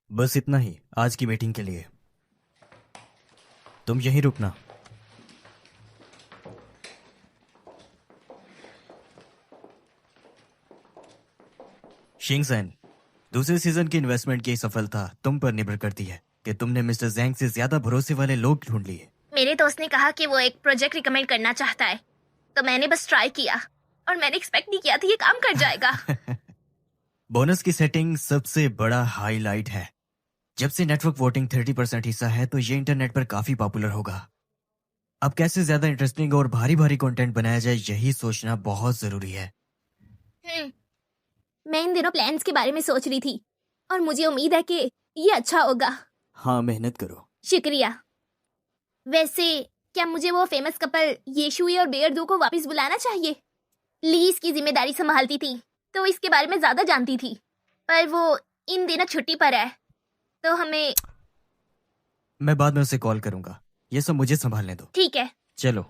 बस इतना ही आज की मीटिंग के लिए। तुम यहीं रुकना। शिंगसेन, दूसरे सीजन की इन्वेस्टमेंट की सफलता तुम पर निर्भर करती है कि तुमने मिस्टर जैंग से ज्यादा भरोसे वाले लोग ढूंढ लिए। मेरे दोस्त ने कहा कि वो एक प्रोजेक्ट रिकमेंड करना चाहता है, तो मैंने बस ट्राई किया और मैंने एक्सपेक्ट नहीं किया था ये काम कर जाएगा। बोनस की सेटिंग सबसे बड़ा हाईलाइट है। जब से नेटवर्क वोटिंग 30% हिस्सा है तो ये इंटरनेट पर काफी पॉपुलर होगा। अब कैसे ज्यादा इंटरेस्टिंग और भारी भारी कंटेंट बनाया जाए यही सोचना बहुत जरूरी है। हम्म, मैं इन दिनों प्लान्स के बारे में सोच रही थी और मुझे उम्मीद है कि ये अच्छा होगा। हाँ, मेहनत करो। शुक्रिया। वैसे क्या मुझे वो फेमस कपल येशुई और बेयर दो को वापस बुलाना चाहिए? लीज की जिम्मेदारी संभालती थी तो इसके बारे में ज्यादा जानती थी, पर वो इन दिनों छुट्टी पर है, तो हमें। मैं बाद में उसे कॉल करूंगा। ये सब मुझे संभालने दो। ठीक है। चलो।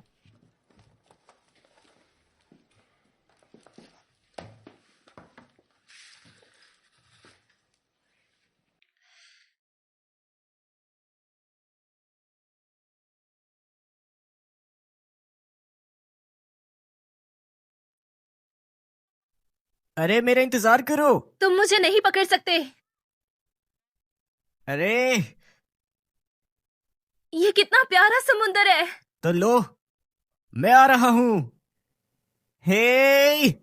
अरे मेरा इंतजार करो। तुम मुझे नहीं पकड़ सकते। अरे ये कितना प्यारा समुंदर है। तो लो, मैं आ रहा हूं। हे,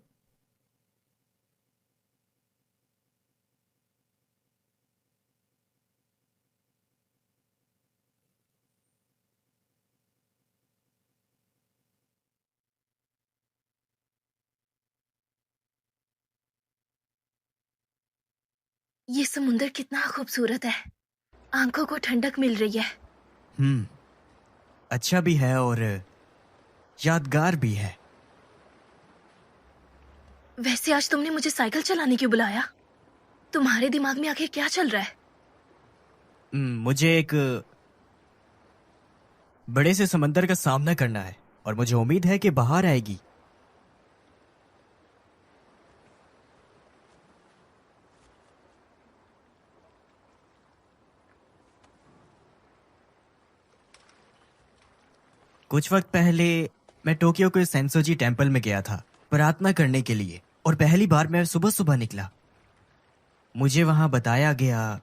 ये समुंदर कितना खूबसूरत है, आंखों को ठंडक मिल रही है। अच्छा भी है और यादगार भी है। वैसे आज तुमने मुझे साइकिल चलाने क्यों बुलाया? तुम्हारे दिमाग में आखिर क्या चल रहा है? मुझे एक बड़े से समंदर का सामना करना है और मुझे उम्मीद है कि बाहर आएगी। कुछ वक्त पहले मैं टोक्यो के सेंसोजी टेम्पल में गया था प्रार्थना करने के लिए, और पहली बार मैं सुबह सुबह निकला। मुझे वहां बताया गया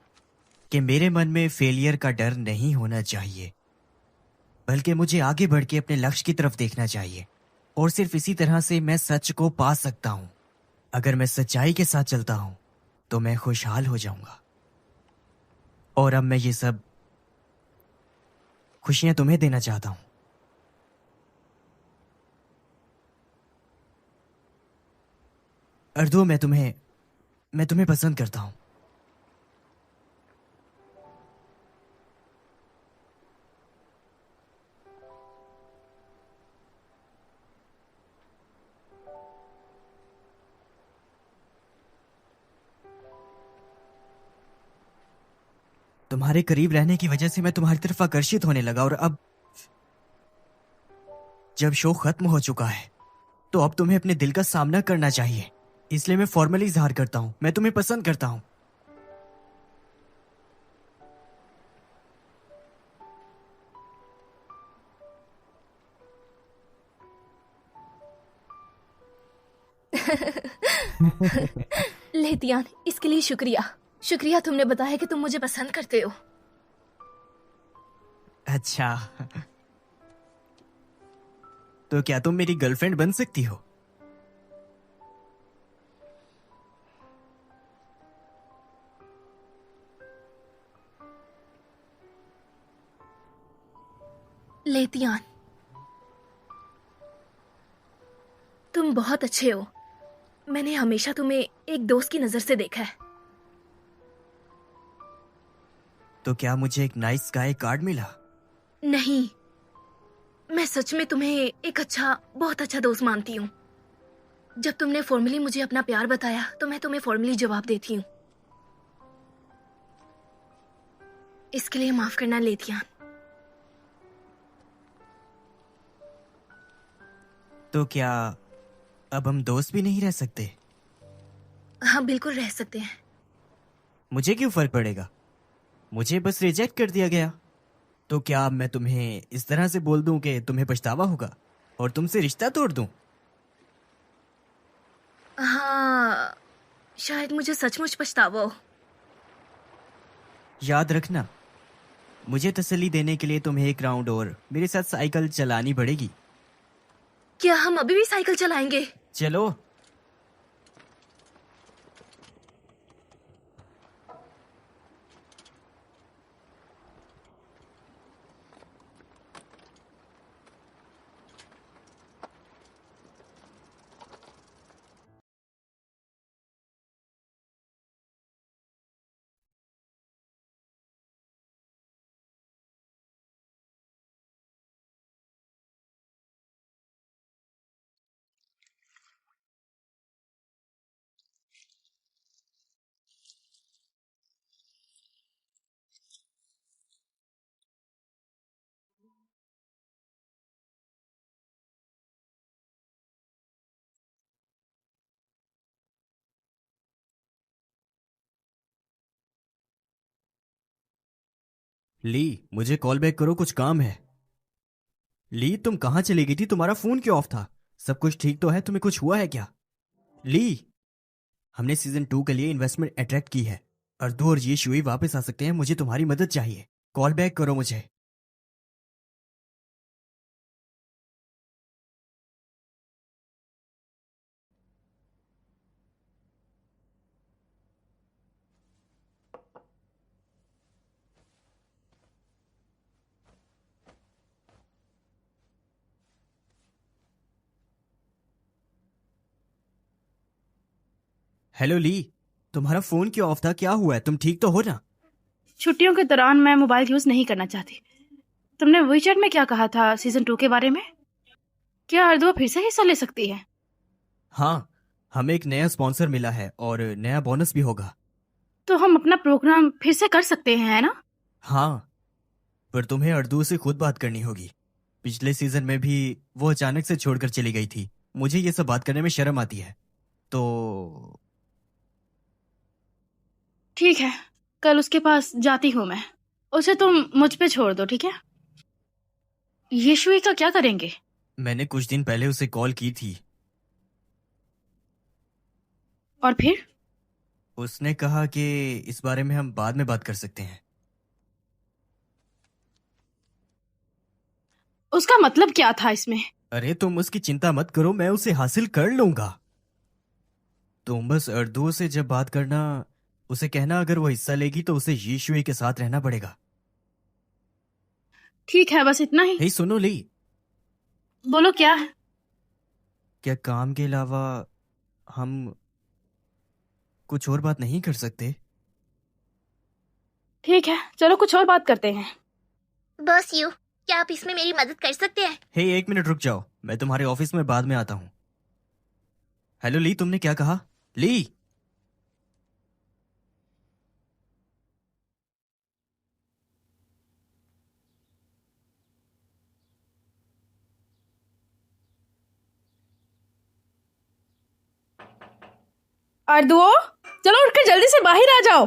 कि मेरे मन में फेलियर का डर नहीं होना चाहिए, बल्कि मुझे आगे बढ़ के अपने लक्ष्य की तरफ देखना चाहिए, और सिर्फ इसी तरह से मैं सच को पा सकता हूं। अगर मैं सच्चाई के साथ चलता हूं तो मैं खुशहाल हो जाऊंगा। और अब मैं ये सब खुशियां तुम्हें देना चाहता हूं। अर्दो, मैं तुम्हें पसंद करता हूं। तुम्हारे करीब रहने की वजह से मैं तुम्हारी तरफ आकर्षित होने लगा, और अब जब शो खत्म हो चुका है तो अब तुम्हें अपने दिल का सामना करना चाहिए। इसलिए मैं फॉर्मली इजहार करता हूं, मैं तुम्हें पसंद करता हूं। लेतियान, इसके लिए शुक्रिया। शुक्रिया, तुमने बताया कि तुम मुझे पसंद करते हो। अच्छा, तो क्या तुम मेरी गर्लफ्रेंड बन सकती हो? लेतियान, तुम बहुत अच्छे हो। मैंने हमेशा तुम्हें एक दोस्त की नजर से देखा है। तो क्या मुझे एक नाइस गाय कार्ड मिला? नहीं, मैं सच में तुम्हें एक अच्छा, बहुत अच्छा दोस्त मानती हूँ। जब तुमने फॉर्मली मुझे अपना प्यार बताया तो मैं तुम्हें फॉर्मली जवाब देती हूँ। इसके लिए माफ करना लेतियान। तो क्या अब हम दोस्त भी नहीं रह सकते? हाँ, बिल्कुल रह सकते हैं। मुझे क्यों फर्क पड़ेगा? मुझे बस रिजेक्ट कर दिया गया। तो क्या अब मैं तुम्हें इस तरह से बोल दूं कि तुम्हें पछतावा होगा और तुमसे रिश्ता तोड़ दूं? हाँ, शायद मुझे सचमुच पछतावा हो। याद रखना, मुझे तसल्ली देने के लिए तुम्हें एक राउंड और मेरे साथ साइकिल चलानी पड़ेगी। क्या हम अभी भी साइकिल चलाएंगे? चलो। ली, मुझे कॉल बैक करो, कुछ काम है। ली, तुम कहाँ चली गई थी? तुम्हारा फोन क्यों ऑफ था? सब कुछ ठीक तो है? तुम्हें कुछ हुआ है क्या? ली, हमने सीजन 2 के लिए इन्वेस्टमेंट अट्रैक्ट की है। अर्दू और ये शुई वापस आ सकते हैं। मुझे तुम्हारी मदद चाहिए। कॉल बैक करो मुझे। हेलो ली, तुम्हारा फोन क्यों ऑफ था? क्या हुआ है? तुम ठीक तो हो ना? छुट्टियों के दौरान मैं मोबाइल यूज नहीं करना चाहती। तुमने वीचैट में क्या कहा था सीजन 2 के बारे में? क्या अर्दुआ फिर से हिस्सा ले सकती है? हाँ, हमें एक नया स्पॉन्सर मिला है और नया बोनस भी होगा। तो हम अपना प्रोग्राम फिर से कर सकते हैं, है ना? हाँ, पर तुम्हें अर्दू से खुद बात करनी होगी। पिछले सीजन में भी वो अचानक से छोड़कर चली गई थी। मुझे ये सब बात करने में शर्म आती है। तो ठीक है, कल उसके पास जाती हूँ मैं। उसे तुम मुझ पे छोड़ दो, ठीक है? यीशुई का क्या करेंगे? मैंने कुछ दिन पहले उसे कॉल की थी। और फिर? उसने कहा कि इस बारे में हम बाद में बात कर सकते हैं। उसका मतलब क्या था इसमें? अरे तुम उसकी चिंता मत करो, मैं उसे हासिल कर लूंगा। तुम बस अर्दू से जब बात करना, उसे कहना अगर वो हिस्सा लेगी तो उसे यीशुई के साथ रहना पड़ेगा। ठीक है, बस इतना ही। हे सुनो ली, बोलो क्या है? क्या काम के अलावा हम कुछ और बात नहीं कर सकते? ठीक है, चलो कुछ और बात करते हैं। बस यू, क्या आप इसमें मेरी मदद कर सकते हैं? हे, एक मिनट रुक जाओ, मैं तुम्हारे ऑफिस में बाद में आता हूँ। हेलो ली, तुमने क्या कहा? ली, अर्दुओ, चलो उठकर जल्दी से बाहर आ जाओ।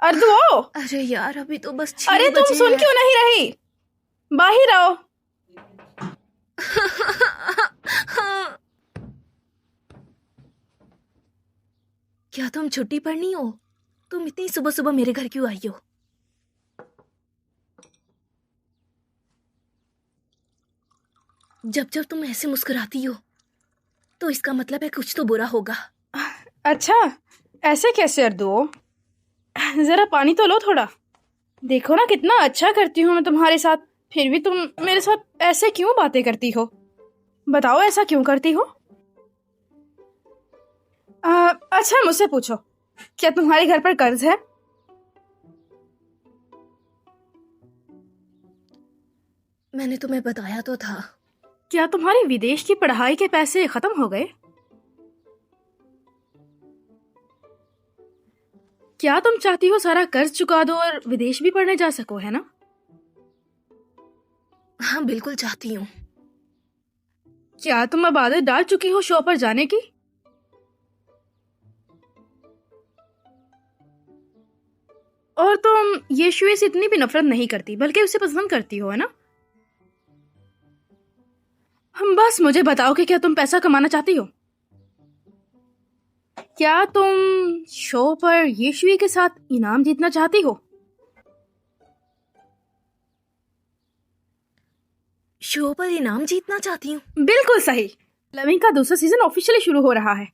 अर्दुओ, अरे यार, अभी तो बस 6 अरे तुम बजे सुन हैं। क्यों नहीं रही? बाहर आओ। क्या तुम छुट्टी पर नहीं हो? तुम इतनी सुबह सुबह मेरे घर क्यों आई हो? जब जब तुम ऐसे मुस्कुराती हो तो इसका मतलब है कुछ तो बुरा होगा। अच्छा, ऐसे कैसे अर्दुओ? जरा पानी तो लो थोड़ा। देखो ना कितना अच्छा करती हूँ मैं तुम्हारे साथ, फिर भी तुम मेरे साथ ऐसे क्यों बातें करती हो? बताओ ऐसा क्यों करती हो? अच्छा मुझसे पूछो, क्या तुम्हारे घर पर कर्ज है? मैंने तुम्हें बताया तो था। क्या तुम्हारी विदेश की पढ़ाई के पैसे खत्म हो गए? क्या तुम चाहती हो सारा कर्ज चुका दो और विदेश भी पढ़ने जा सको, है ना? हाँ बिल्कुल चाहती हूँ। क्या तुम अब आदत डाल चुकी हो शो पर जाने की? और तुम यीशु से इतनी भी नफरत नहीं करती, बल्कि उसे पसंद करती हो, है ना? हम बस मुझे बताओ कि क्या तुम पैसा कमाना चाहती हो? क्या तुम शो पर यीशु के साथ इनाम जीतना चाहती हो? शो पर इनाम जीतना चाहती हूँ? बिल्कुल सही। लविंग का दूसरा सीजन ऑफिशियली शुरू हो रहा है।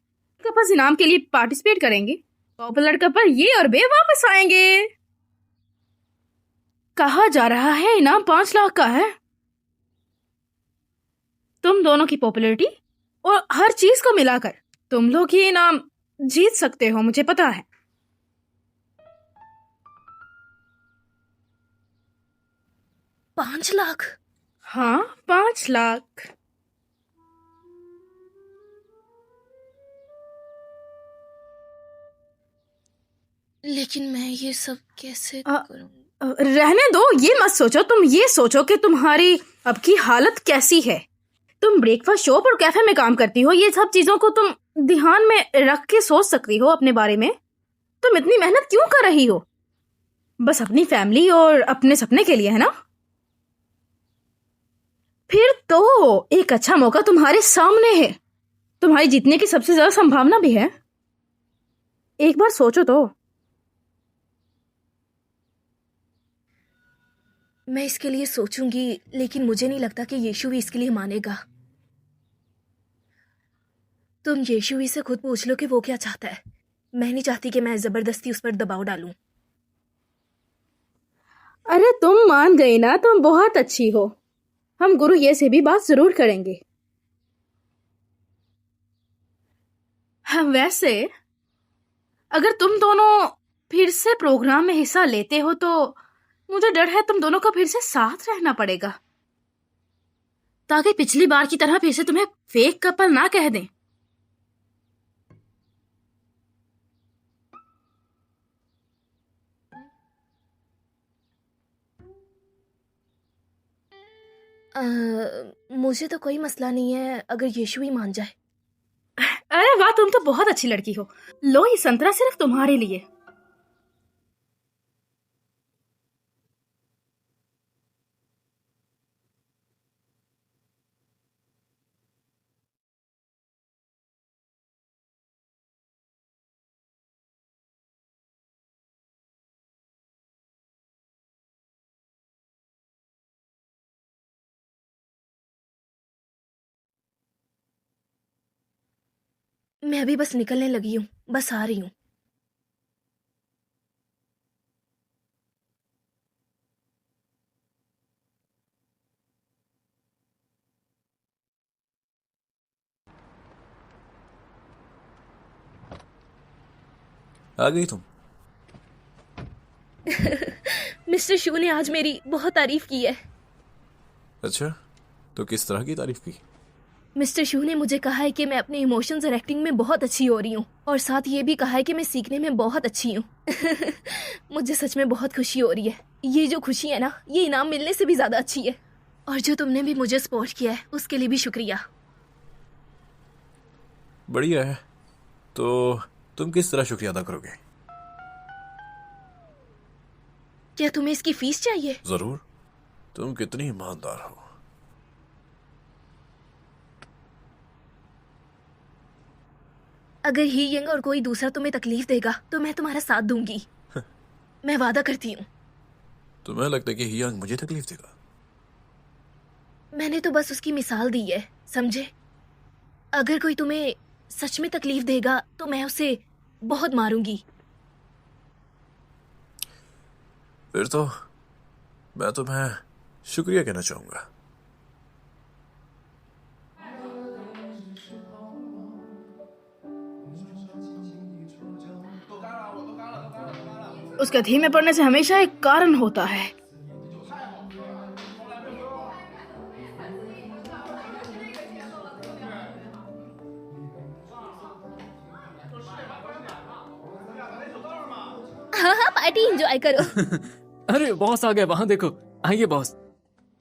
कपल्स इनाम के लिए पार्टिसिपेट करेंगे। पॉपुलर कपल ये और बे वापस आएंगे। कहा जा रहा है इनाम 5 लाख का है। तुम दोनों की पॉपुलैरिटी और हर चीज को मिलाकर तुम लोग ये इनाम जीत सकते हो, मुझे पता है। 5 लाख? हाँ, 5 लाख। लेकिन मैं ये सब कैसे अ- करूँ? रहने दो, ये मत सोचो। तुम ये सोचो कि तुम्हारी अब की हालत कैसी है। तुम ब्रेकफास्ट शॉप और कैफे में काम करती हो, ये सब चीजों को तुम ध्यान में रख के सोच सकती हो अपने बारे में। तुम इतनी मेहनत क्यों कर रही हो? बस अपनी फैमिली और अपने सपने के लिए, है ना? फिर तो एक अच्छा मौका तुम्हारे सामने है। तुम्हारी जीतने की सबसे ज्यादा संभावना भी है। एक बार सोचो तो। मैं इसके लिए सोचूंगी, लेकिन मुझे नहीं लगता कि यीशु भी इसके लिए मानेगा। तुम यीशु से खुद पूछ लो कि वो क्या चाहता है। मैं नहीं चाहती कि मैं जबरदस्ती उस पर दबाव डालूं। अरे तुम मान गई ना, तुम बहुत अच्छी हो। हम गुरु ये से भी बात जरूर करेंगे। हाँ, वैसे अगर तुम दोनों फिर से प्रोग्राम में हिस्सा लेते हो तो मुझे डर है तुम दोनों का फिर से साथ रहना पड़ेगा, ताकि पिछली बार की तरह फिर से तुम्हें फेक कपल ना कह दें। मुझे तो कोई मसला नहीं है अगर यीशु ही मान जाए। अरे वाह, तुम तो बहुत अच्छी लड़की हो। लो, ये संतरा सिर्फ तुम्हारे लिए। मैं अभी बस निकलने लगी हूँ, बस आ रही हूँ। आ गई तुम? मिस्टर शू ने आज मेरी बहुत तारीफ की है। अच्छा, तो किस तरह की तारीफ की? मिस्टर शू ने मुझे कहा है कि मैं अपने इमोशंस और एक्टिंग में बहुत अच्छी हो रही हूँ, और साथ ये भी कहा है कि मैं सीखने में बहुत अच्छी हूँ। मुझे सच में बहुत खुशी हो रही है। ये जो खुशी है ना, ये इनाम मिलने से भी ज्यादा अच्छी है। और जो तुमने भी मुझे सपोर्ट किया है उसके लिए भी शुक्रिया। बढ़िया है। तो तुम किस तरह शुक्रिया अदा करोगे? क्या तुम्हें इसकी फीस चाहिए? जरूर। तुम कितनी ईमानदार हो। अगर ही यंग और कोई दूसरा तुम्हें तकलीफ देगा तो मैं तुम्हारा साथ दूंगी। मैं वादा करती हूँ। तुम्हें लगता है कि हियांग मुझे तकलीफ देगा? मैंने तो बस उसकी मिसाल दी है, समझे? अगर कोई तुम्हें सच में तकलीफ देगा तो मैं उसे बहुत मारूंगी। फिर तो मैं तुम्हें शुक्रिया कहना चाहूंगा। उसके धीमे पड़ने से हमेशा एक कारण होता है। हाँ हाँ, पार्टी एंजॉय करो। अरे बॉस आ गए, वहां देखो। आइए बॉस।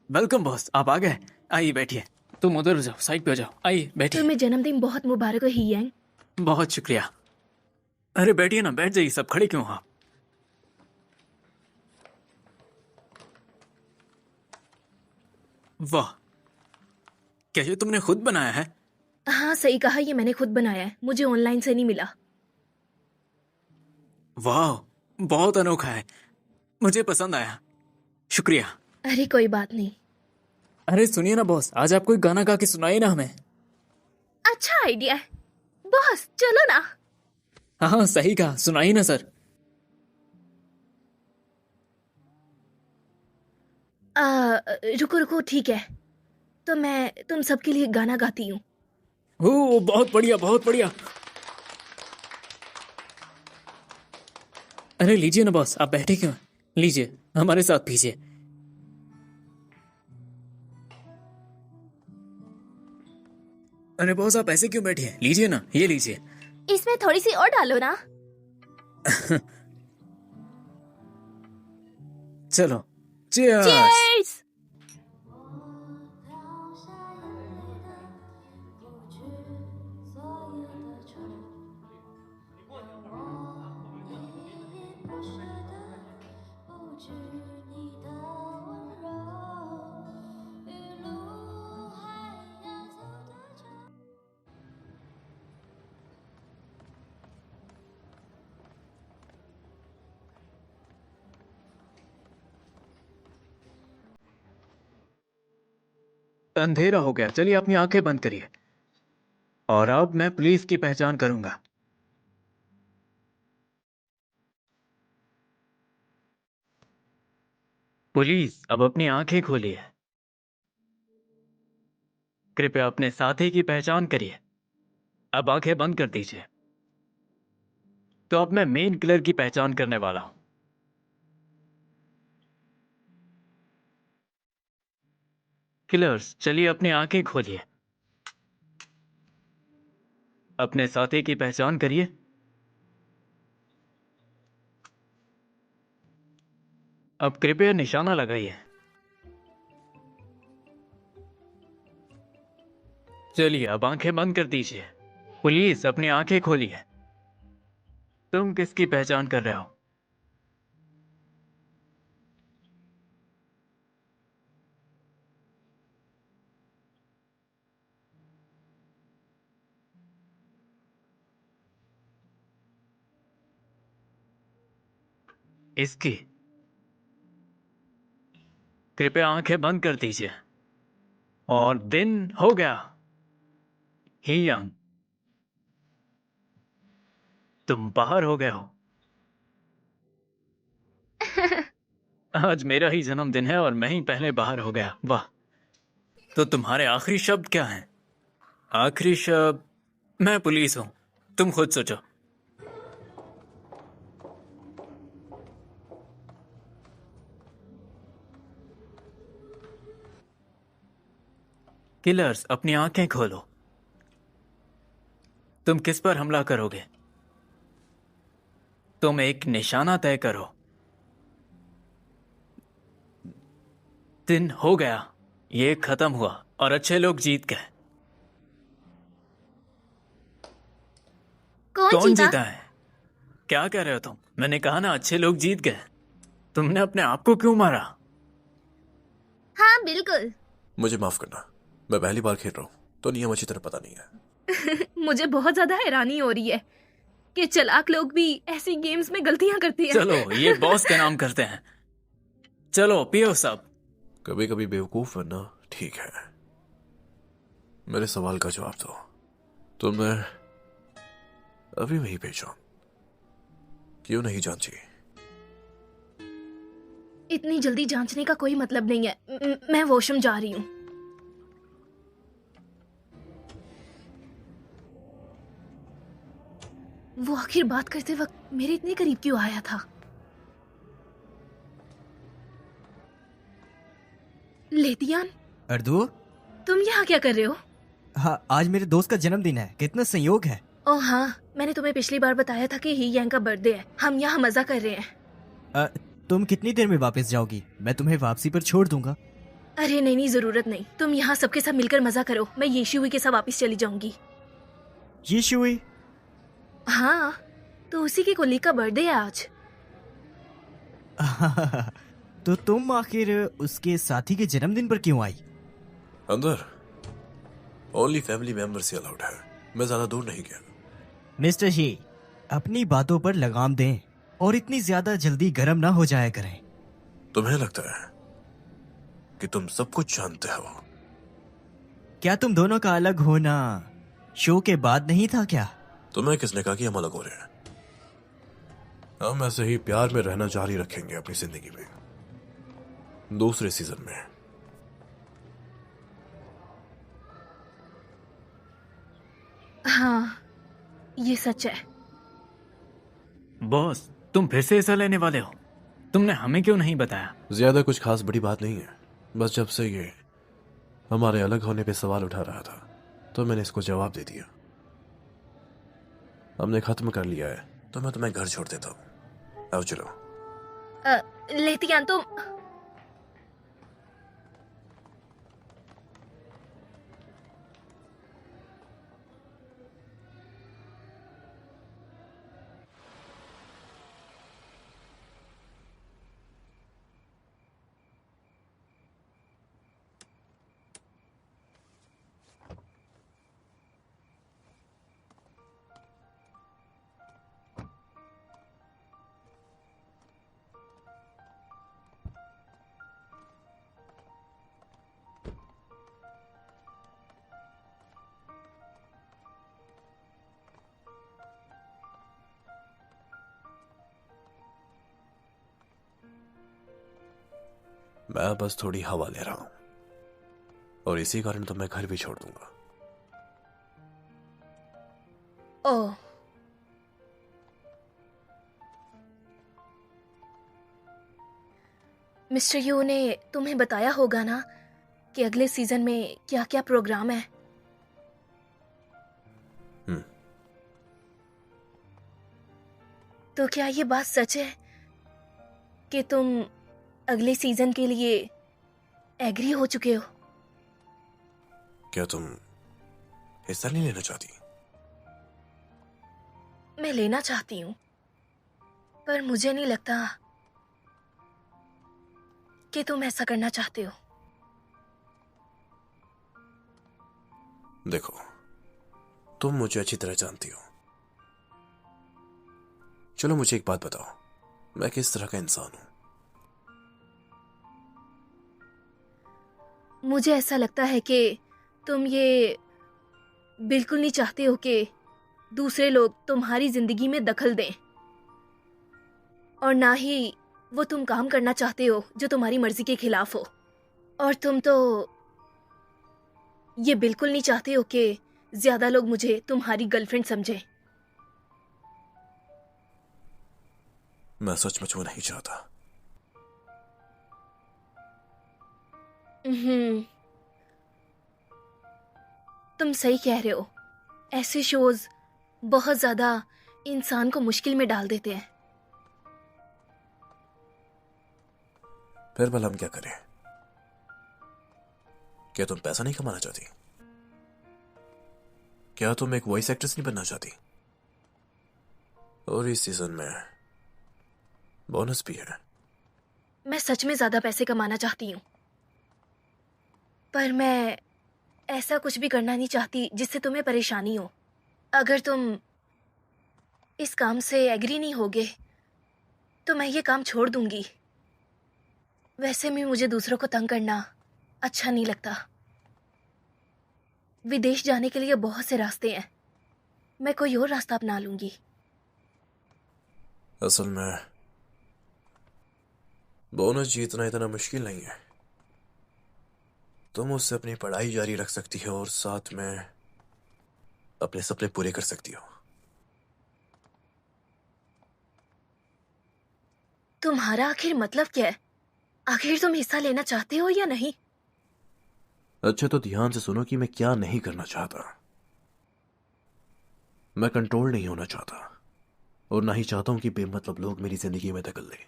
वेलकम बॉस, आप आ गए। आइए बैठिए। तुम उधर जाओ, साइड पे हो जाओ। आइए बैठिए। तुम्हें जन्मदिन बहुत मुबारक हो ही यांग। बहुत शुक्रिया। अरे बैठिए ना, बैठ जाइए, सब खड़े क्यों हो आप? वाह, क्या ये तुमने खुद बनाया है? हाँ सही कहा, ये मैंने खुद बनाया है, मुझे ऑनलाइन से नहीं मिला। वाह, बहुत अनोखा है, मुझे पसंद आया। शुक्रिया। अरे कोई बात नहीं। अरे सुनिए ना बॉस, आज आप कोई गाना गा के सुनाइए ना हमें। अच्छा आइडिया है बॉस, चलो ना। हाँ हाँ सही कहा, सुनाइए ना सर। रुको रुको, ठीक है, तो मैं तुम सबके लिए गाना गाती हूँ। ओ बहुत बढ़िया, बहुत बढ़िया। अरे लीजिए ना बॉस, आप बैठे क्यों हैं? लीजिए, हमारे साथ पीजिए। अरे बॉस, आप ऐसे क्यों बैठे हैं? लीजिए ना, ये लीजिए। इसमें थोड़ी सी और डालो ना। चलो, cheers। Cheers! अंधेरा हो गया, चलिए अपनी आंखें बंद करिए। और अब मैं पुलिस की पहचान करूंगा। पुलिस, अब अपनी आंखें खोलिए। कृपया अपने साथी की पहचान करिए। अब आंखें बंद कर दीजिए। तो अब मैं मेन किलर की पहचान करने वाला हूं। किलर्स, चलिए अपनी आंखें खोलिए। अपने साथी की पहचान करिए। अब कृपया निशाना लगाइए। चलिए अब आंखें बंद कर दीजिए। पुलिस, अपनी आंखें खोलिए। तुम किसकी पहचान कर रहे हो? इसकी। कृपया आंखें बंद कर दीजिए। और दिन हो गया। ही यंग, तुम बाहर हो गए हो। आज मेरा ही जन्मदिन है और मैं ही पहले बाहर हो गया। वाह। तो तुम्हारे आखिरी शब्द क्या हैं? आखिरी शब्द, मैं पुलिस हूं। तुम खुद सोचो। किलर्स, अपनी आंखें खोलो। तुम किस पर हमला करोगे? तुम एक निशाना तय करो। दिन हो गया, ये खत्म हुआ और अच्छे लोग जीत गए। कौन जीता? जीता है? क्या कह रहे हो तुम? मैंने कहा ना, अच्छे लोग जीत गए। तुमने अपने आप को क्यों मारा? हाँ बिल्कुल। मुझे माफ करना, मैं पहली बार खेल रहा हूँ तो नियम अच्छी तरह पता नहीं है। मुझे बहुत ज्यादा हैरानी हो रही है कि चालाक लोग भी ऐसी गेम्स में गलतियां करते हैं। चलो, ये बॉस का नाम करते हैं। चलो पियो सब। कभी कभी बेवकूफ बनना ठीक है। मेरे सवाल का जवाब दो, तुमने अभी वही पहचान क्यों नहीं जांची? इतनी जल्दी जांचने का कोई मतलब नहीं है। मैं वॉशरूम जा रही हूँ। वो आखिर बात करते वक्त मेरे इतने करीब क्यों आया था? लेतियान, अर्दू, तुम यहाँ क्या कर रहे हो? हाँ, आज मेरे दोस्त का जन्मदिन है। कितना संयोग है। ओह हाँ, मैंने तुम्हें पिछली बार बताया था कि ही यांग का बर्थडे है। हम यहाँ मजा कर रहे हैं। तुम कितनी देर में वापस जाओगी? मैं तुम्हें वापसी पर छोड़ दूंगा। अरे नहीं नहीं, जरूरत नहीं। तुम यहाँ सबके साथ मिलकर मजा करो, मैं येशुई के साथ वापस चली जाऊंगी। ये शुई? हाँ, तो उसी के कोली का बर्थडे है आज। तो तुम आखिर उसके साथी के जन्मदिन पर क्यों आई? अंदर ओनली फैमिली मेंबर्स ही अलाउड है, मैं ज्यादा दूर नहीं गया। मिस्टर ही, अपनी बातों पर लगाम दें और इतनी ज्यादा जल्दी गर्म ना हो जाया करें। तुम्हें लगता है कि तुम सब कुछ जानते हो? क्या तुम दोनों का अलग होना शो के बाद नहीं था क्या? तुम्हें किसने कहा कि हम अलग हो रहे हैं? हम ऐसे ही प्यार में रहना जारी रखेंगे अपनी जिंदगी में, दूसरे सीजन में। हाँ, ये सच है। बॉस, तुम फिर से हिस्सा लेने वाले हो? तुमने हमें क्यों नहीं बताया? ज्यादा कुछ खास बड़ी बात नहीं है, बस जब से ये हमारे अलग होने पे सवाल उठा रहा था तो मैंने इसको जवाब दे दिया। हमने खत्म कर लिया है तो मैं तुम्हें घर छोड़ देता हूँ। आओ चलो। लेतियान, तुम मैं बस थोड़ी हवा ले रहा हूँ और इसी कारण तो मैं घर भी छोड़ दूंगा। ओह, मिस्टर यू ने तुम्हें बताया होगा ना कि अगले सीजन में क्या क्या प्रोग्राम है? हम्म। तो क्या ये बात सच है कि तुम अगले सीजन के लिए एग्री हो चुके हो? क्या तुम हिस्सा नहीं लेना चाहती? मैं लेना चाहती हूँ, पर मुझे नहीं लगता कि तुम ऐसा करना चाहते हो। देखो, तुम मुझे अच्छी तरह जानती हो। चलो मुझे एक बात बताओ, मैं किस तरह का इंसान हूं? मुझे ऐसा लगता है कि तुम ये बिल्कुल नहीं चाहते हो कि दूसरे लोग तुम्हारी जिंदगी में दखल दें, और ना ही वो तुम काम करना चाहते हो जो तुम्हारी मर्जी के खिलाफ हो। और तुम तो ये बिल्कुल नहीं चाहते हो कि ज्यादा लोग मुझे तुम्हारी गर्लफ्रेंड समझें। मैं सचमुच वो नहीं चाहता। तुम सही कह रहे हो, ऐसे शोज बहुत ज्यादा इंसान को मुश्किल में डाल देते हैं। फिर भला हम क्या करें? क्या तुम पैसा नहीं कमाना चाहती? क्या तुम एक वॉइस एक्ट्रेस नहीं बनना चाहती? और इस सीजन में बोनस भी है। मैं सच में ज्यादा पैसे कमाना चाहती हूँ, पर मैं ऐसा कुछ भी करना नहीं चाहती जिससे तुम्हें परेशानी हो। अगर तुम इस काम से एग्री नहीं होगे तो मैं ये काम छोड़ दूंगी। वैसे भी मुझे दूसरों को तंग करना अच्छा नहीं लगता। विदेश जाने के लिए बहुत से रास्ते हैं, मैं कोई और रास्ता अपना लूंगी। असल में बोनस जीतना इतना मुश्किल नहीं है। तुम उससे अपनी पढ़ाई जारी रख सकती हो और साथ में अपने सपने पूरे कर सकती हो। तुम्हारा आखिर मतलब क्या है? आखिर तुम हिस्सा लेना चाहते हो या नहीं? अच्छा तो ध्यान से सुनो कि मैं क्या नहीं करना चाहता। मैं कंट्रोल नहीं होना चाहता और ना ही चाहता हूं कि बेमतलब लोग मेरी जिंदगी में दखल लें।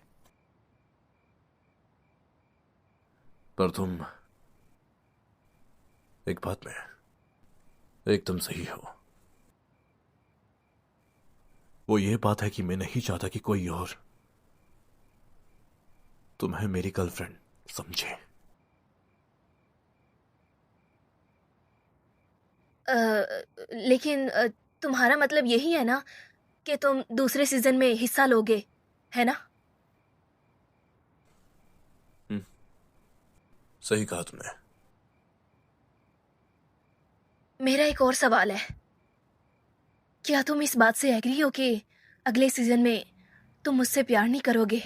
पर तुम एक बात में एकदम सही हो। वो ये बात है कि मैं नहीं चाहता कि कोई और तुम्हें मेरी गर्लफ्रेंड समझे। लेकिन तुम्हारा मतलब यही है ना कि तुम दूसरे सीजन में हिस्सा लोगे, है ना? सही कहा तुमने। मेरा एक और सवाल है, क्या तुम इस बात से एग्री हो कि अगले सीजन में तुम मुझसे प्यार नहीं करोगे?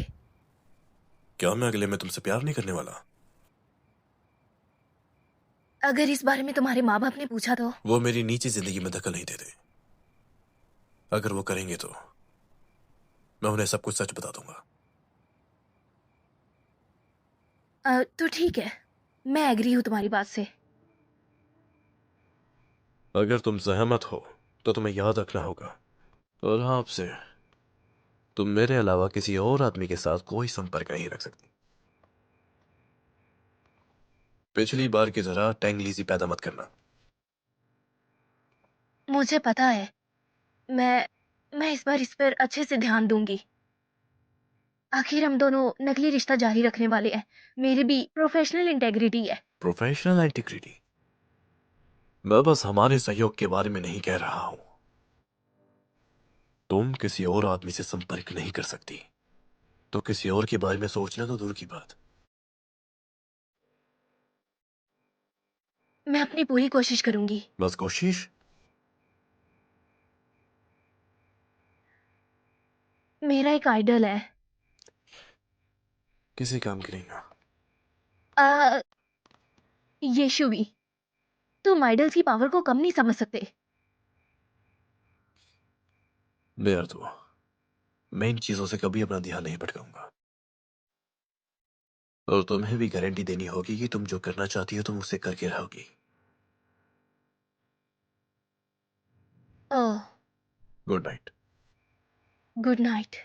क्या मैं अगले में तुमसे प्यार नहीं करने वाला? अगर इस बारे में तुम्हारे माँ बाप ने पूछा तो? वो मेरी निजी जिंदगी में दखल नहीं देते। अगर वो करेंगे तो मैं उन्हें सब कुछ सच बता दूंगा। तो ठीक है, मैं एग्री हूँ तुम्हारी बात से। अगर तुम सहमत हो तो तुम्हें याद रखना होगा, और आपसे तुम मेरे अलावा किसी और आदमी के साथ कोई संपर्क नहीं रख सकती। पिछली बार की तरह टैंगलीजी पैदा मत करना। मुझे पता है, मैं इस बार इस पर अच्छे से ध्यान दूंगी। आखिर हम दोनों नकली रिश्ता जारी रखने वाले हैं। मेरी भी प्रोफेशनल इंटेग्रिटी है। Professional integrity? मैं बस हमारे सहयोग के बारे में नहीं कह रहा हूं। तुम किसी और आदमी से संपर्क नहीं कर सकती, तो किसी और के बारे में सोचना तो दूर की बात। मैं अपनी पूरी कोशिश करूंगी। बस कोशिश? मेरा एक आइडल है। किसी काम की नहीं। आ, यीशु भी। तुम आइडल्स की पावर को कम नहीं समझ सकते। बेर तो मैं इन चीजों से कभी अपना ध्यान नहीं भटकाऊंगा, और तुम्हें भी गारंटी देनी होगी कि तुम जो करना चाहती हो तुम उसे करके रहोगी। ओह, गुड नाइट। Good night.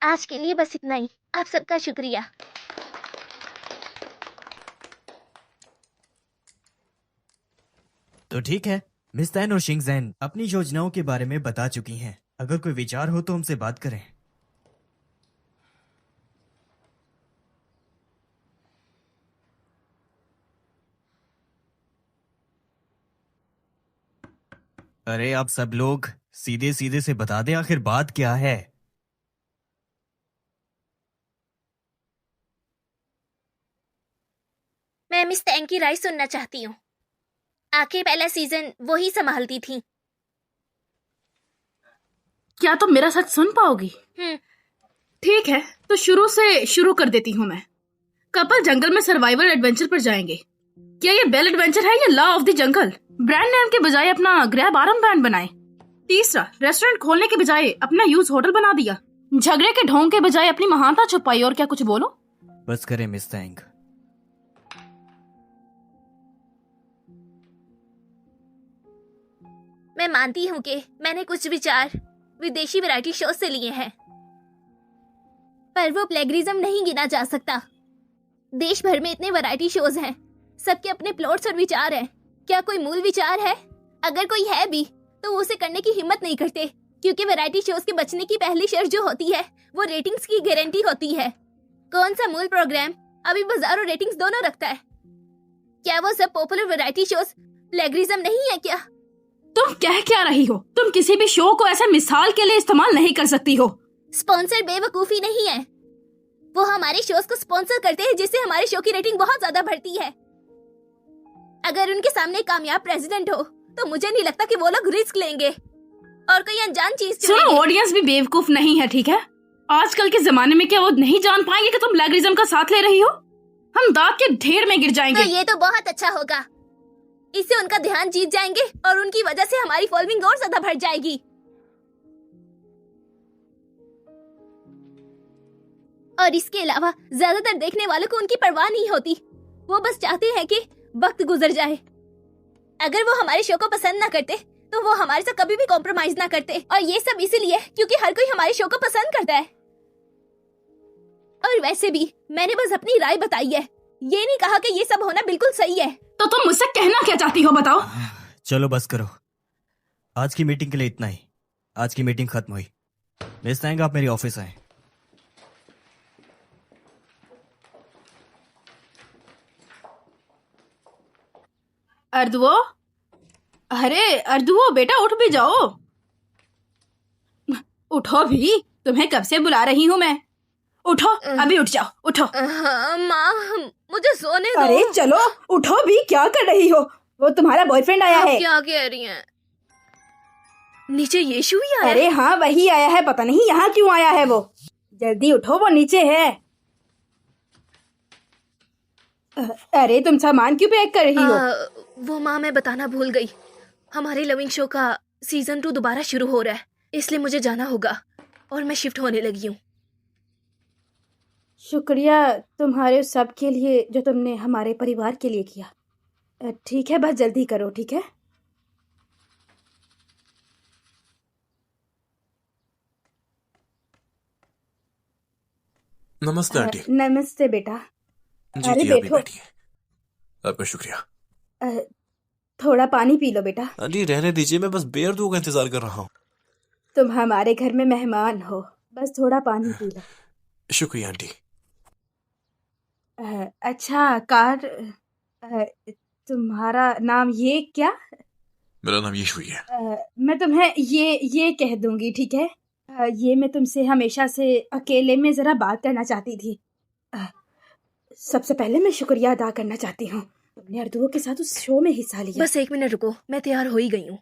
आज के लिए बस इतना ही। आप सबका शुक्रिया। तो ठीक है, मिस तैन और शिंगजैन अपनी योजनाओं के बारे में बता चुकी हैं। अगर कोई विचार हो तो हमसे बात करें। अरे आप सब लोग सीधे सीधे से बता दें, आखिर बात क्या है? मैं मिस टैंग की राय सुनना चाहती हूँ। आखिर पहला सीजन वो ही संभालती थी। क्या तुम मेरा सच सुन पाओगी? ठीक है, तो शुरू से शुरू कर देती हूँ मैं। कपल जंगल में सर्वाइवल एडवेंचर पर जाएंगे। क्या ये बेल एडवेंचर है या law of the jungle? Brand name के बजाय अपना ग्रैब आर्म बैंड बनाए। तीसरा, रेस्टोरेंट खोलने के बजाय अपना यूज होटल बना दिया। झगड़े के ढोंग के बजाय अपनी महानता छुपाई। और क्या कुछ बोलो? बस करें मिस तैंग। मैं मानती हूँ कि मैंने कुछ विचार विदेशी वैरायटी शो से लिए हैं, पर वो प्लेगरिज्म नहीं गिना जा सकता। देश भर में इतने वैरायटी शोज हैं, सबके अपने प्लॉट्स और विचार हैं। क्या कोई मूल विचार है? अगर कोई है भी तो वो उसे करने की हिम्मत नहीं करते, क्योंकि वैरायटी शोज के बचने की पहली शर्त जो होती है वो रेटिंग्स की गारंटी होती है। कौन सा मूल प्रोग्राम अभी बाजार और रेटिंग्स दोनों रखता है? क्या वो सब पॉपुलर वैरायटी शोज प्लेगरिज्म नहीं है क्या? तुम कह क्या रही हो? तुम किसी भी शो को ऐसे मिसाल के लिए इस्तेमाल नहीं कर सकती हो। स्पॉन्सर बेवकूफी नहीं है। वो हमारे शोज को स्पॉन्सर करते हैं, जिससे हमारे शो की रेटिंग बहुत ज्यादा बढ़ती है। अगर उनके सामने कामयाब प्रेसिडेंट हो तो मुझे नहीं लगता कि वो लोग रिस्क लेंगे और कोई अनजान चीज सुनो, ऑडियंस भी बेवकूफ नहीं है, ठीक है? आजकल के जमाने में क्या वो नहीं जान पाएंगे कि तुम प्लेगरिज्म का साथ ले रही हो? हम दांत के ढेर में गिर जाएंगे। तो ये तो बहुत अच्छा होगा। इससे उनका ध्यान जीत जाएंगे और उनकी वजह से हमारी फॉलोइंग और ज्यादा बढ़ जाएगी। और इसके अलावा ज्यादातर देखने वालों को उनकी परवाह नहीं होती। वो बस चाहते हैं कि वक्त गुजर जाए। अगर वो हमारे शो को पसंद ना करते तो वो हमारे साथ कभी भी कॉम्प्रोमाइज ना करते। और ये सब इसीलिए क्योंकि हर कोई हमारे शो को पसंद करता है। और वैसे भी मैंने बस अपनी राय बताई है, ये नहीं कहा कि ये सब होना बिल्कुल सही है। तो तुम मुझसे कहना क्या चाहती हो बताओ? चलो बस करो, आज की मीटिंग के लिए इतना ही। आज की मीटिंग खत्म हुई। मिस नायंग, आप मेरी ऑफिस आए। अर्दुओ, अरे अर्दुओ बेटा उठ भी जाओ। उठो भी, तुम्हें कब से बुला रही हूँ मैं। उठो, अभी उठ जाओ, उठो। माँ, मुझे सोने दो। अरे चलो उठो भी, क्या कर रही हो? वो तुम्हारा बॉयफ्रेंड आया आप है। क्या कह रही हैं? नीचे यीशु ही आया अरे है? हाँ वही आया है, पता नहीं यहाँ क्यों आया है वो। जल्दी उठो, वो नीचे है। अरे तुम सामान क्यों पैक कर रही हो? वो माँ, मैं बताना भूल गई। हमारे लविंग शो का सीजन 2 दोबारा शुरू हो रहा है, इसलिए मुझे जाना होगा और मैं शिफ्ट होने लगी हूँ। शुक्रिया तुम्हारे उस सब के लिए जो तुमने हमारे परिवार के लिए किया। ठीक है, बस जल्दी करो, ठीक है? नमस्ते आंटी। नमस्ते बेटा। जी अरे जी, अभी बैठो। बैठिए। आपका शुक्रिया। अ, थोड़ा पानी पी लो बेटा। आंटी रहने दीजिए, मैं बस बेयरदू का इंतजार कर रहा हूँ। तुम हमारे घर में मेहमान हो, बस थोड़ा पानी पी लो। शुक्रिया आंटी। अच्छा कार, अ, तुम्हारा नाम ये क्या? मेरा नाम यीशु ही है। मैं तुम्हें ये कह दूंगी, ठीक है? ये मैं तुमसे हमेशा से अकेले में जरा बात करना चाहती थी। अ, सबसे पहले मैं शुक्रिया अदा करना चाहती हूँ, तुमने अर्दुओ के साथ उस शो में हिस्सा लिया। बस 1 मिनट रुको, मैं तैयार हो ही गई हूँ।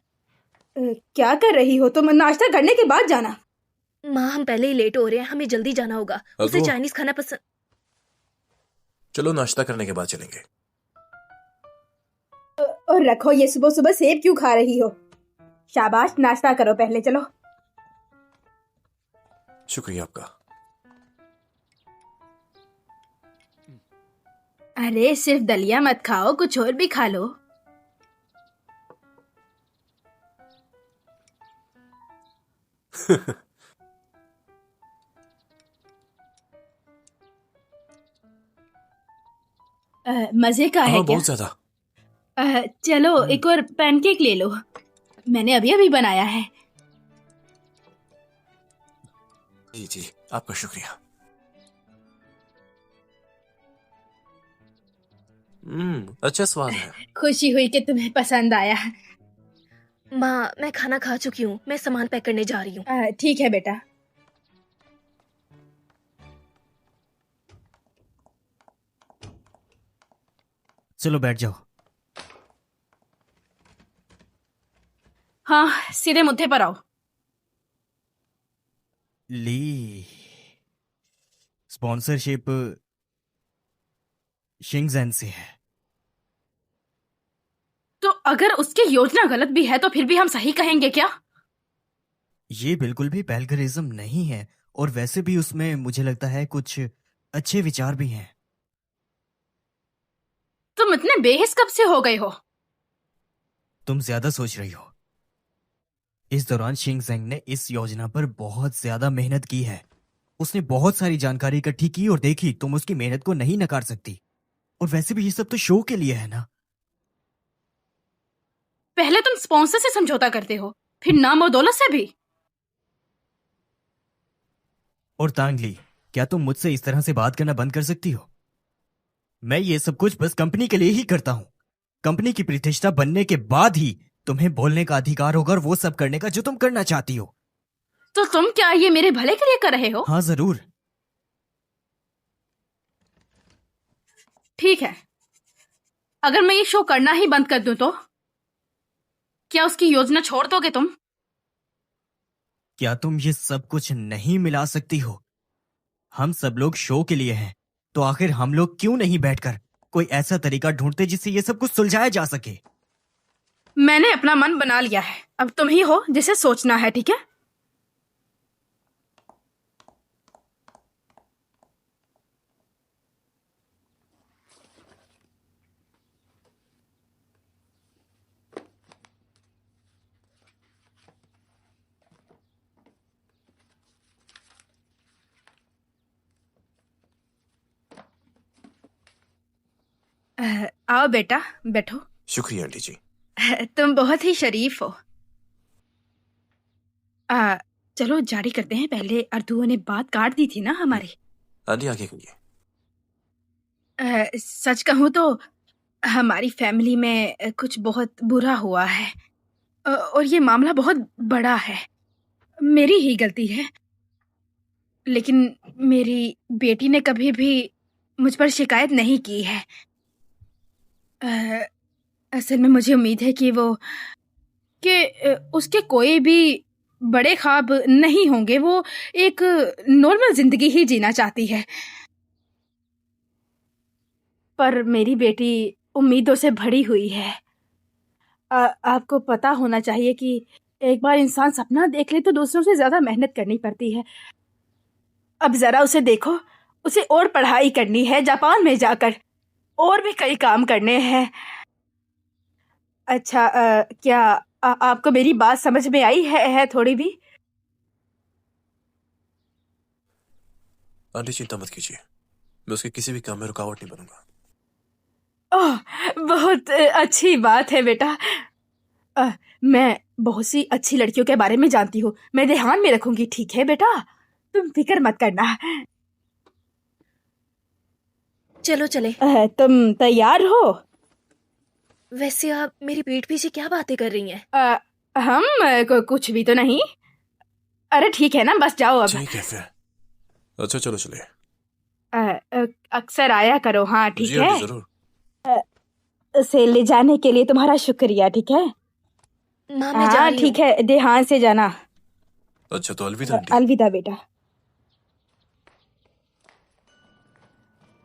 क्या कर रही हो तुम? नाश्ता करने के बाद जाना। माँ, हम पहले ही लेट हो रहे हैं, हमें जल्दी जाना होगा। उसे अर्दुओ। चाइनीज खाना पसंद। चलो नाश्ता करने के बाद चलेंगे। और रखो, ये सुबह सुबह सेब क्यों खा रही हो? शाबाश, नाश्ता करो पहले, चलो। शुक्रिया आपका। अरे सिर्फ दलिया मत खाओ, कुछ और भी खा लो। मजे का है हाँ क्या? बहुत ज्यादा। चलो एक और पैनकेक ले लो, मैंने अभी अभी बनाया है। जी जी, आपका शुक्रिया। अच्छा स्वाद है। खुशी हुई कि तुम्हें पसंद आया। माँ, मैं खाना खा चुकी हूँ, मैं सामान पैक करने जा रही हूँ। ठीक है बेटा। चलो बैठ जाओ। हाँ, सीधे मुद्दे पर आओ। ली, स्पॉन्सरशिप शिंगजेन से है। तो अगर उसकी योजना गलत भी है तो फिर भी हम सही कहेंगे क्या? ये बिल्कुल भी पैलगरिज्म नहीं है, और वैसे भी उसमें मुझे लगता है कुछ अच्छे विचार भी हैं। तुम इतने बेहिस कब से हो गए हो? तुम ज्यादा सोच रही हो। इस दौरान शिंगजेंग ने इस योजना पर बहुत ज्यादा मेहनत की है। उसने बहुत सारी जानकारी इकट्ठी की और देखी, तुम उसकी मेहनत को नहीं नकार सकती। और वैसे भी ये सब तो शो के लिए है ना। पहले तुम स्पॉन्सर से समझौता करते हो, फिर नाम और दौलत से भी। और तांगली, क्या तुम मुझसे इस तरह से बात करना बंद कर सकती हो? मैं ये सब कुछ बस कंपनी के लिए ही करता हूँ। कंपनी की प्रतिष्ठा बनने के बाद ही तुम्हें बोलने का अधिकार होगा और वो सब करने का जो तुम करना चाहती हो। तो तुम क्या ये मेरे भले के लिए कर रहे हो? हाँ जरूर। ठीक है, अगर मैं ये शो करना ही बंद कर दूं तो क्या उसकी योजना छोड़ दोगे तुम? क्या तुम ये सब कुछ नहीं मिला सकती हो? हम सब लोग शो के लिए हैं, तो आखिर हम लोग क्यों नहीं बैठकर कोई ऐसा तरीका ढूंढते जिससे ये सब कुछ सुलझाया जा सके? मैंने अपना मन बना लिया है, अब तुम ही हो जिसे सोचना है, ठीक है? आओ बेटा, बैठो। शुक्रिया आंटी जी। तुम बहुत ही शरीफ हो। चलो जारी करते हैं। पहले अर्दुओं ने बात काट दी थी ना हमारी। आंटी आगे कहिए। सच कहूँ तो हमारी फैमिली में कुछ बहुत बुरा हुआ है, और ये मामला बहुत बड़ा है। मेरी ही गलती है, लेकिन मेरी बेटी ने कभी भी मुझ पर शिकायत नहीं की है। असल में मुझे उम्मीद है कि उसके कोई भी बड़े ख्वाब नहीं होंगे। वो एक नॉर्मल जिंदगी ही जीना चाहती है। पर मेरी बेटी उम्मीदों से भरी हुई है। आपको पता होना चाहिए कि एक बार इंसान सपना देख ले तो दूसरों से ज्यादा मेहनत करनी पड़ती है। अब जरा उसे देखो, उसे और पढ़ाई करनी है, जापान में जाकर और भी कई काम करने हैं। अच्छा, क्या आपको मेरी बात समझ में आई है थोड़ी भी? आंटी चिंता मत कीजिए, मैं उसके किसी भी काम में रुकावट नहीं बनूंगा। ओह, बहुत अच्छी बात है बेटा। मैं बहुत सी अच्छी लड़कियों के बारे में जानती हूँ। मैं ध्यान में रखूंगी, ठीक है बेटा? तुम फिक्र मत करना। चलो चले। तुम तैयार हो? वैसे आप मेरी पीठ पीछे क्या बातें कर रही हैं? हम कुछ भी तो नहीं। अरे ठीक है ना, बस जाओ अब। ठीक है फिर। अच्छा चलो चले। अक्सर आया करो। हाँ ठीक जी है। आंटी जरूर। उसे ले जाने के लिए तुम्हारा शुक्रिया, ठीक है? माँ मैं जा हाँ रही ठीक है, ध्यान से जाना। अच्छा तो अलविदा आंटी। अलविदा बेटा। हूँ।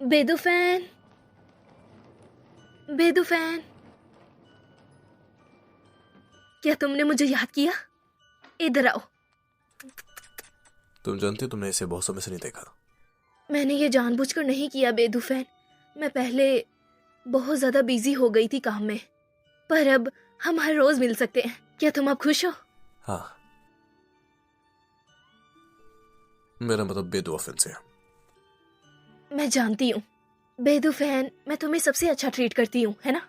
बेदुफैन, बेदुफैन, क्या तुमने मुझे याद किया? इधर आओ। तुम जानती हो तुमने इसे बहुत समय से नहीं देखा। मैंने ये जानबूझकर नहीं किया बेदुफैन। मैं पहले बहुत ज्यादा बिजी हो गई थी काम में, पर अब हम हर रोज मिल सकते हैं। क्या तुम अब खुश हो? हाँ, मेरा मतलब बेदुआफिन से। मैं जानती हूँ बेदुफैन, मैं तुम्हें सबसे अच्छा ट्रीट करती हूँ, है ना?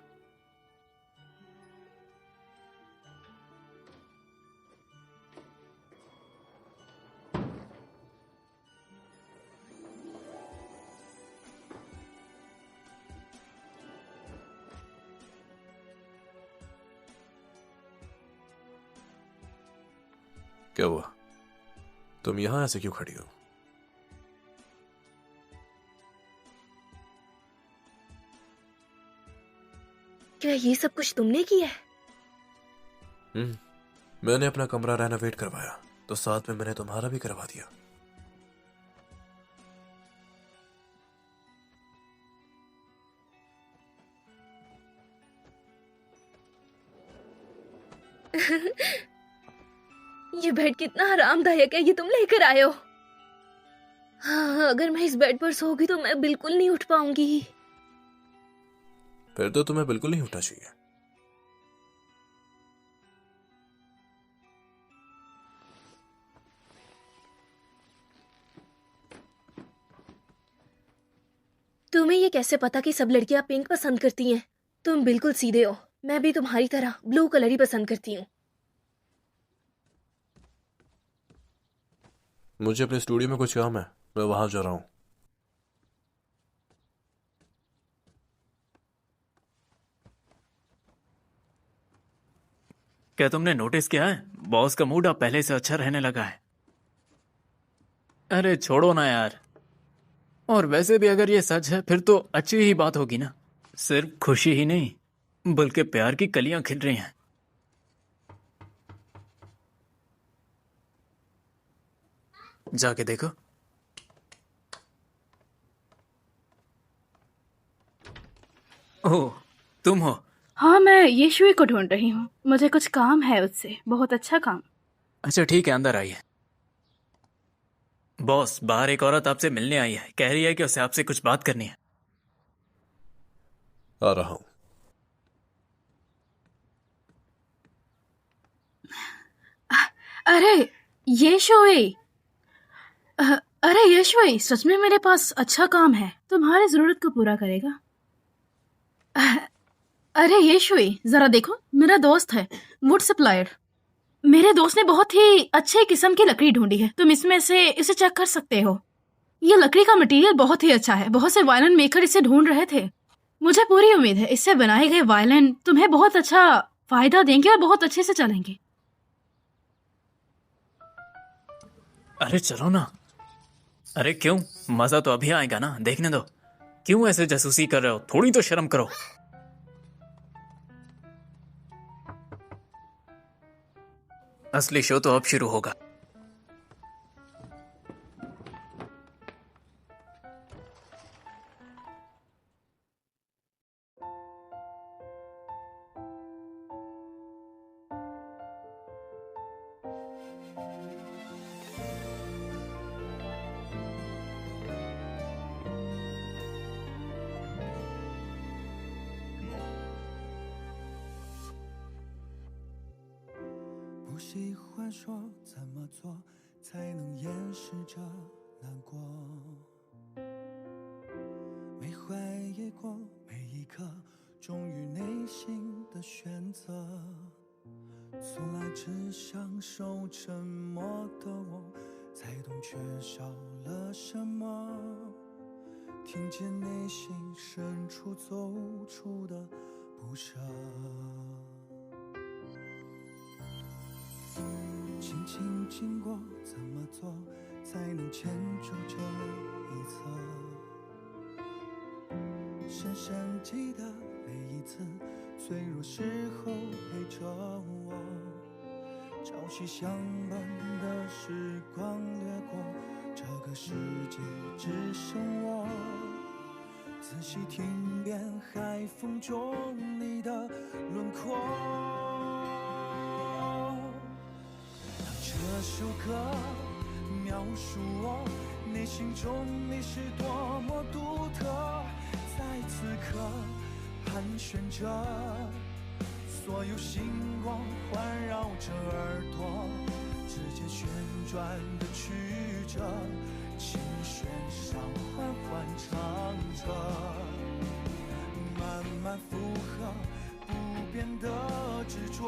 क्या हुआ? तुम यहां ऐसे क्यों खड़ी हो? क्या ये सब कुछ तुमने किया है? मैंने अपना कमरा रेनोवेट करवाया तो साथ में मैंने तुम्हारा भी करवा दिया। ये बेड कितना आरामदायक है, ये तुम लेकर आए हो। हाँ, अगर मैं इस बेड पर सोऊंगी तो मैं बिल्कुल नहीं उठ पाऊंगी। फिर तो तुम्हें बिल्कुल नहीं उठना चाहिए। तुम्हें ये कैसे पता कि सब लड़कियां पिंक पसंद करती हैं? तुम बिल्कुल सीधे हो। मैं भी तुम्हारी तरह ब्लू कलर ही पसंद करती हूँ। मुझे अपने स्टूडियो में कुछ काम है, मैं वहां जा रहा हूं। क्या तुमने नोटिस किया है, बॉस का मूड अब पहले से अच्छा रहने लगा है। अरे छोड़ो ना यार। और वैसे भी अगर ये सच है फिर तो अच्छी ही बात होगी ना। सिर्फ खुशी ही नहीं बल्कि प्यार की कलियां खिल रही हैं। जाके देखो। ओह, तुम हो? हाँ, मैं यीशुई को ढूंढ रही हूँ। मुझे कुछ काम है उससे, बहुत अच्छा काम। अच्छा ठीक है, अंदर आइए। बॉस, बाहर एक औरत आपसे मिलने आई है, कह रही है कि उसे आपसे कुछ बात करनी है। आ रहा हूं। अरे यीशुई, अरे यीशुई, सच में मेरे पास अच्छा काम है, तुम्हारी जरूरत को पूरा करेगा। अरे ये शुई, जरा देखो, मेरा दोस्त है वुड सप्लायर। मेरे दोस्त ने बहुत ही अच्छे किस्म की लकड़ी ढूंढी है, तुम इसमें से इसे चेक कर सकते हो। ये लकड़ी का मटेरियल बहुत ही अच्छा है, बहुत से वायलिन मेकर इसे ढूंढ रहे थे। मुझे पूरी उम्मीद है इससे बनाए गए वायलिन तुम्हें बहुत अच्छा फायदा देंगे और बहुत अच्छे से चलेंगे। अरे चलो ना। अरे क्यों, मजा तो अभी आएगा ना, देखने दो। क्यों ऐसे जासूसी कर रहे हो, थोड़ी तो शर्म करो। असली शो तो अब शुरू होगा।不喜欢说怎么做才能掩饰着难过，没怀疑过每一刻忠于内心的选择，从来只享受沉默的我，才懂缺少了什么，听见内心深处走出的不舍。轻轻经过，怎么做才能牵住这一侧？深深记得每一次脆弱时候陪着我，朝夕相伴的时光掠过，这个世界只剩我。仔细听遍海风中你的轮廓。这首歌描述我内心中你是多么独特，在此刻盘旋着，所有星光环绕着耳朵，指尖旋转的曲折，琴弦上缓缓唱着，慢慢附和不变的执着。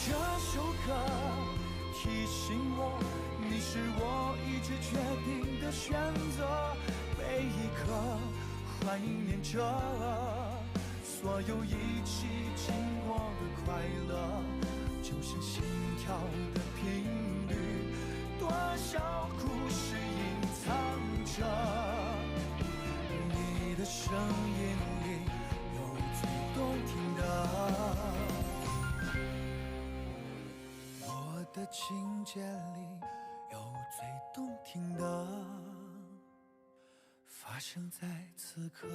这首歌提醒我，你是我一直决定的选择，每一刻怀念着所有一起经过的快乐，就像心跳的频率，多少故事隐藏着，你的声音里有最动听的，我的情节里有最动听的，发生在此刻。